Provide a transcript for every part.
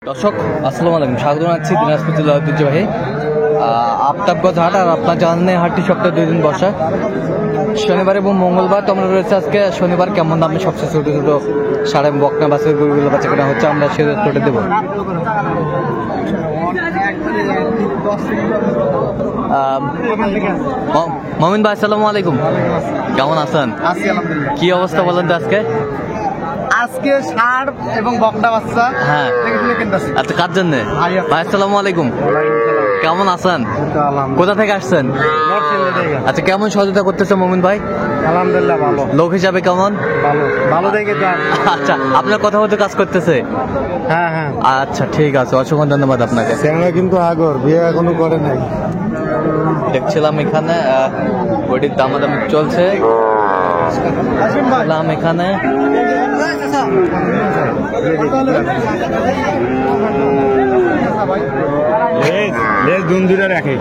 দর্শক আসসালামু আলাইকুম, স্বাগত জানাচ্ছি দিনাজপুর জেলার ঐতিহ্যবাহী আফতাবগঞ্জ হাট। আর আপনার জানেন হাটটি সপ্তাহে 2 দিন বসে, শনিবার এবং মঙ্গলবার। তো আমরা রয়েছে আজকে শনিবার। কেমন দামে সবচেয়ে ছোট ছোট সাড়ে বকনা বাসের গরুগুলো বাচ্চা কেনা হচ্ছে, আমরা সে রেট দেবো। মমিন ভাই আসসালামু আলাইকুম, কেমন আছেন? কি অবস্থা বলেন তো আজকে? আজকে ষাঁড় এবং বকনা বাচ্চা। হ্যাঁ, আচ্ছা, কার জন্য? ভাই আসসালামু আলাইকুম, কেমন আছেন? কোথা থেকে আসছেন? আচ্ছা, কেমন সহযোগিতা করতেছে মমিন ভাই? আলহামদুলিল্লাহ ভালো। লোক হিসাবে কেমন? ভালো ভালো দেখে যান। আচ্ছা, আপনার কথা হতে কাজ করতেছে? হ্যাঁ হ্যাঁ, আচ্ছা ঠিক আছে, অসংখ্য ধন্যবাদ আপনাকে। স্যাংরা কিন্তু আগর বিয়ে এখনো করে নাই। দেখছিলাম এখানে ওটির দামাদামি চলছে। এখানে রাখে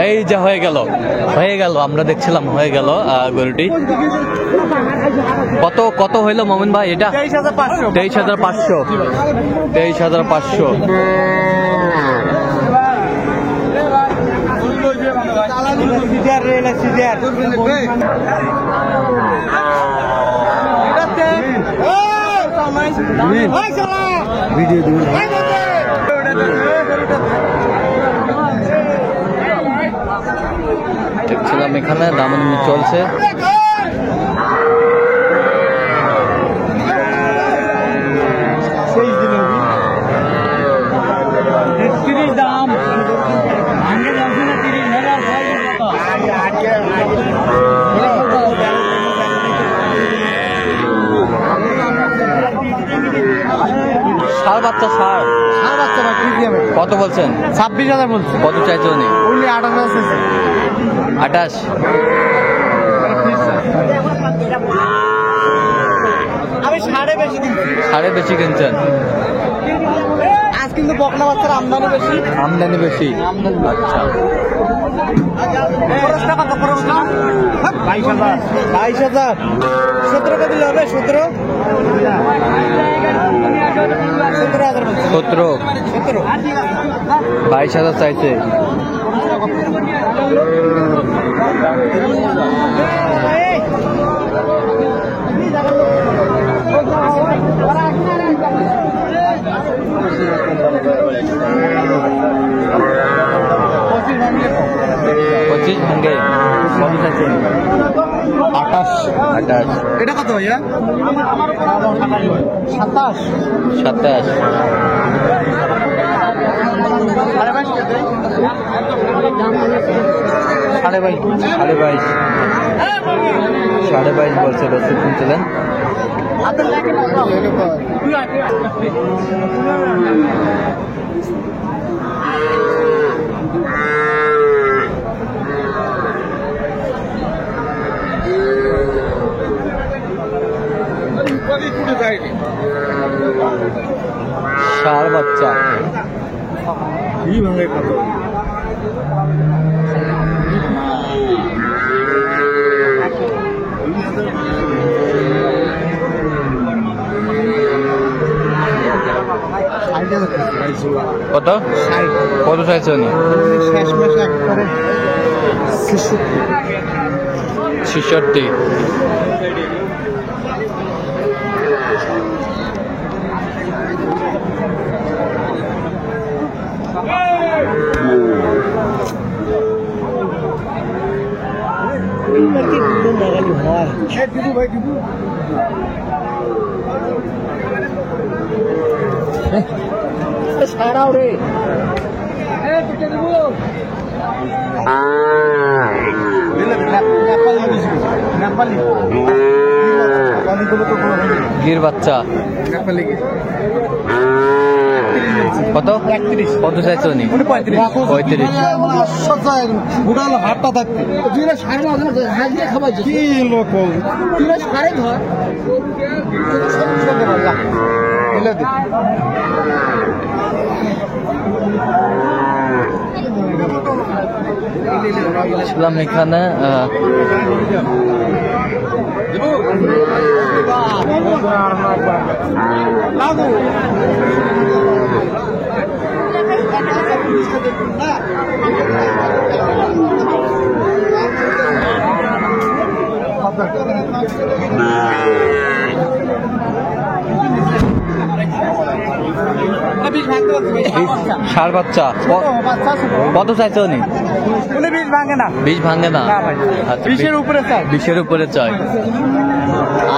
এই যে হয়ে গেল আমরা দেখছিলাম হয়ে গেল গরুটি। কত হইলো মমিন ভাই এটা? 23,500। 23,500। দেখছিলাম এখানে দামাদামি চলছে। ষাঁড় বাচ্চা কত বলছেন? 26,000 বলছে। কত চাইছো? 28। আমি সাড়ে বেশি কিনছেন? আজ কিন্তু বকনা বাচ্চার আমদানি বেশি। আচ্ছা, 22,000। 17 দিলে হবে। 17 22,000 চাইছে। পঁচিশ ভাঙ্গে। 28। এটা কত ভাইয়া? 27। 27। সাড়ে বাইশ বলছে। রসিদ শুনছিলেন? ষাঁড় বাচ্চা কি ভাঙে কত? কত চাইছে উনি? 66। সারাও রে গির বাচ্চা। কত 31 কত চাইছো নি? 35 35। হাতটা থাকতে তুই না সাড়ে হাত দিয়ে খাবার কি লোক তুই না সাড়ে ধর ছিলাম এখানে ষাঁড় বাচ্চা কত চাইছো নি? 20 ভাঙে না 20 ভাঙে না? না ভাই। আচ্ছা, 20 উপরে চাই 20 উপরে চাই।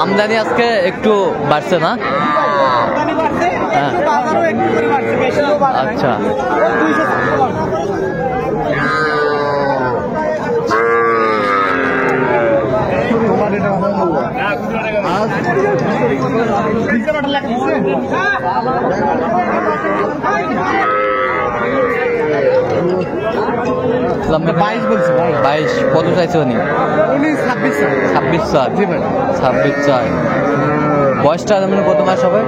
আমদানি আজকে একটু বাড়ছে না? হ্যাঁ। আচ্ছা ইসলাম ভাই 22 বলছি ভাই। 22 কত চাইছো নি? 26 26 চাই। জি ভাই। 26 চাই। বয়সটা মানে কত মাস হবে?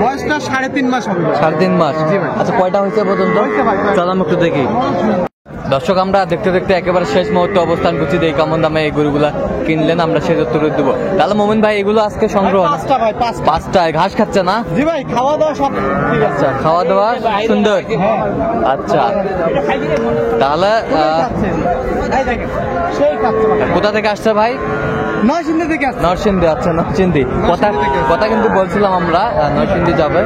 বয়সটা 3.5 মাস হবে 3.5 মাস। জি ভাই। আচ্ছা কয়টা হয়েছে পর্যন্ত? হয়েছে ভাই। চল আমি একটু দেখি। দর্শক আমরা দেখতে দেখতে একেবারে শেষ মুহূর্তে অবস্থান করছি, এই কেমন দামে এই গরুগুলা কিনলেন আমরা সেই উত্তর দেবো। তাহলে মোমিন ভাই এগুলো আজকে সংগ্রহ না? 5টা ভাই 5টা। 5টায় ঘাস খাচ্ছে না? জি ভাই খাওয়া দাওয়া সব ঠিক আছে। আচ্ছা খাওয়া দাওয়া সুন্দর। হ্যাঁ। আচ্ছা তাহলে এই দেখেন সেই খাচ্ছে ভাই। কোথা থেকে আসছে ভাই? নরসিংদী থেকে আসছে। নরসিংদী। আচ্ছা নরসিংদী। কথা কথা কিন্তু বলছিলাম আমরা নরসিংদী যাবে।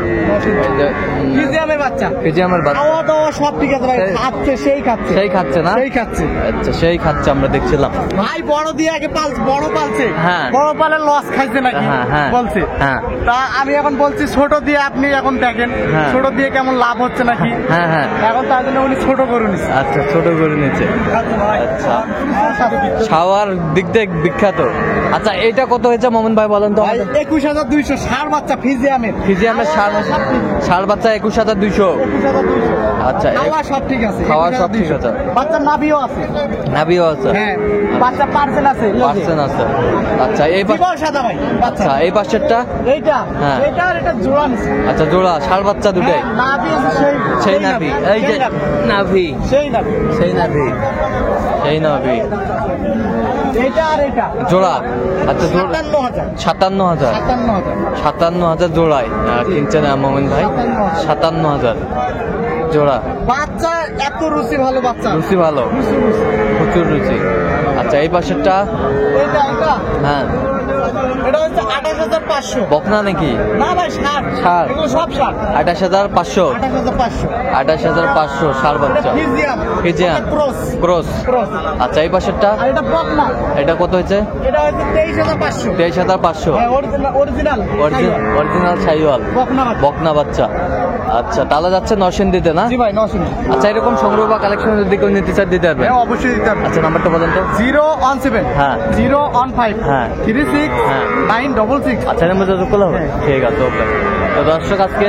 মিউজিয়ামের বাচ্চা। ফিজিয়ামের বাচ্চা খাওয়া দাওয়া সব ঠিক আছে ভাই। খাচ্ছে সেই খাচ্ছে। সেই খাচ্ছে না? সেই খাচ্ছে। আচ্ছা সেই খাচ্ছে আমরা দেখছিলাম। ভাই বড় দিয়ে আগে বড় পালছে। হ্যাঁ। বড় পালে লস খাইছে নাকি হ্যাঁ হ্যাঁ বলছে। হ্যাঁ তা আমি এখন বলছি ছোট দিয়ে আপনি এখন দেখেন হ্যাঁ। ছোট দিয়ে কেমন লাভ হচ্ছে নাকি। হ্যাঁ হ্যাঁ। এখন তার জন্য উনি ছোট করে নিচ্ছে। আচ্ছা ছোট করে নিচ্ছে। আচ্ছা ছাওয়ার দিক দিয়ে বিখ্যাত। আচ্ছা এইটা কত হয়েছে মোমিন ভাই বলেন তো? ভাই 21,200 ষাঁড় বাচ্চা ফিজিয়ামের। ফিজিয়ামের ষাঁড় বাচ্চা 21,200। 21,200। আচ্ছা খাওয়া সব ঠিক আছে। খাওয়া সব ঠিক আছে। বাচ্চার নাভিও আছে। নাভিও আছে? হ্যাঁ বাচ্চা পার্সেল আছে। পার্সেন্ট আছে। আচ্ছা এই জীবন সাদা ভাই বাচ্চা। আচ্ছা এই পাশেরটা? এইটা হ্যাঁ। এইটা আর এটা জোড়া নিছে। আচ্ছা জোড়া ষাঁড় বাচ্চা দুটাই? হ্যাঁ, নাভি আছে সেই নাভি। এই যে নাভি সেই নাভি। সেই নাভি সেই নাভি এইটা আর এটা জোড়া। আচ্ছা 57,000 57,000 57,000 57,000 জোড়ায় কিনছেন মোমিন ভাই। 57,000 জোড়া। বাচ্চা এত রুচি ভালো বাচ্চা। রুচি ভালো, রুচি রুচি। প্রচুর রুচি। আচ্ছা এই পাশেরটা? এটা এটা হ্যাঁ এটা হচ্ছে 28,500। বকনা নাকি? না ভাই ষাঁড়। ষাঁড়। এগুলো সব ষাঁড়। 28,500। 28,500 28,500 ষাঁড় বাচ্চা। ফিজিয়াম। ফিজিয়াম ক্রস ক্রস। ক্রস। আচ্ছা এই পাশেরটা? আর এটা বকনা। এটা কত হয়েছে? এটা হচ্ছে 23,500। 23,500। হ্যাঁ অরিজিনাল অরিজিনাল অরিজিনাল শাহিওয়াল বকনা বাচ্চা। বকনা বাচ্চা। আচ্ছা তাহলে যাচ্ছে নরসিংদীতে না? জি ভাই নরসিংদী। আচ্ছা এরকম সংগ্রহ বা কালেকশন যদি কেউ নিতে চায় দিতে পারবে? হ্যাঁ অবশ্যই দিতে হবে। আচ্ছা নাম্বারটা বলেন তো? 017 হ্যাঁ 015 হ্যাঁ 36 হ্যাঁ 966। আচ্ছা এর মধ্যে যোগ করলে হবে? ঠিক আছে ওকে। তো দর্শক আজকে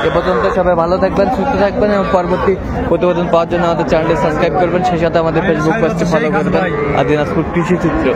এ পর্যন্ত সবাই ভালো থাকবেন সুস্থ থাকবেন এবং পরবর্তী প্রতিবেদন পাওয়ার জন্য আমাদের চ্যানেলটি সাবস্ক্রাইব করবেন, সেই সাথে আমাদের ফেসবুক পেজটি ফলো করবেন আর দিনাজপুর কৃষি চিত্র।